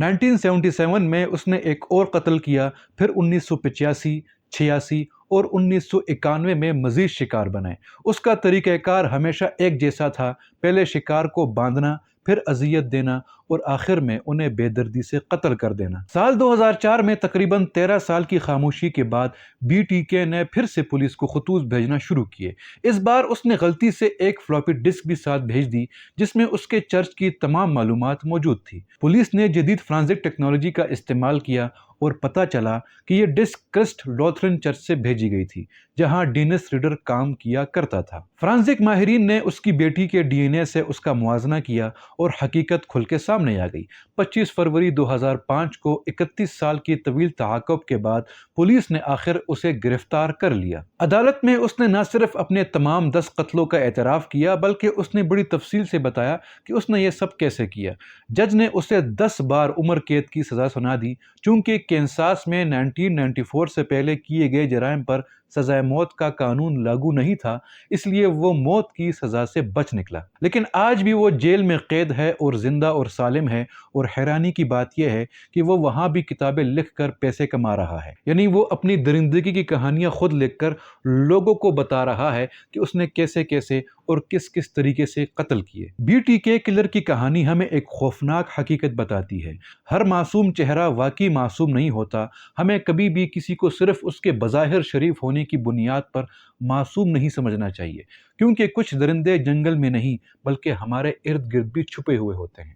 1977 میں اس نے ایک اور قتل کیا، پھر 1985، 86 اور 1991 میں مزید شکار بنائے۔ اس کا طریقہ کار ہمیشہ ایک جیسا تھا، پہلے شکار کو باندھنا، پھر اذیت دینا اور آخر میں انہیں بے دردی سے قتل کر دینا۔ سال 2004 میں تقریباً 13 سال کی خاموشی کے بعد BTK نے پھر سے پولیس کو خطوط بھیجنا شروع کیے۔ اس بار اس نے غلطی سے ایک فلاپی ڈسک بھی ساتھ بھیج دی جس میں اس کے چرچ کی تمام معلومات موجود تھی۔ پولیس نے جدید فرانزک ٹیکنالوجی کا استعمال کیا اور پتہ چلا کہ یہ ڈسک کرسٹ لوتھرن چرچ سے بھیجی گئی تھی جہاں ڈینس ریڈر کام کیا کرتا تھا۔ فرانزک ماہرین نے اس کی بیٹی کے DNA سے اس کا موازنہ کیا اور حقیقت کھل کے سامنے آ گئی۔ 25 فروری 2005 کو 31 سال کی طویل تعاقب کے بعد پولیس نے آخر اسے گرفتار کر لیا۔ عدالت میں اس نے نہ صرف اپنے تمام 10 قتلوں کا اعتراف کیا بلکہ اس نے بڑی تفصیل سے بتایا کہ اس نے یہ سب کیسے کیا۔ جج نے اسے 10 بار عمر قید کی سزا سنا دی۔ چونکہ کینساس میں 1994 سے پہلے کیے گئے جرائم پر سزائے موت کا قانون لاگو نہیں تھا، اس لیے وہ موت کی سزا سے بچ نکلا۔ لیکن آج بھی وہ جیل میں قید ہے اور زندہ اور سالم ہے، اور حیرانی کی بات یہ ہے کہ وہ وہاں بھی کتابیں لکھ کر پیسے کما رہا ہے۔ یعنی وہ اپنی درندگی کی کہانیاں خود لکھ کر لوگوں کو بتا رہا ہے کہ اس نے کیسے کیسے اور کس کس طریقے سے قتل کیے۔ BTK کلر کی کہانی ہمیں ایک خوفناک حقیقت بتاتی ہے۔ ہر معصوم چہرہ واقعی معصوم نہیں ہوتا۔ ہمیں کبھی بھی کسی کو صرف اس کے بظاہر شریف ہونے کی بنیاد پر معصوم نہیں سمجھنا چاہیے، کیونکہ کچھ درندے جنگل میں نہیں بلکہ ہمارے ارد گرد بھی چھپے ہوئے ہوتے ہیں۔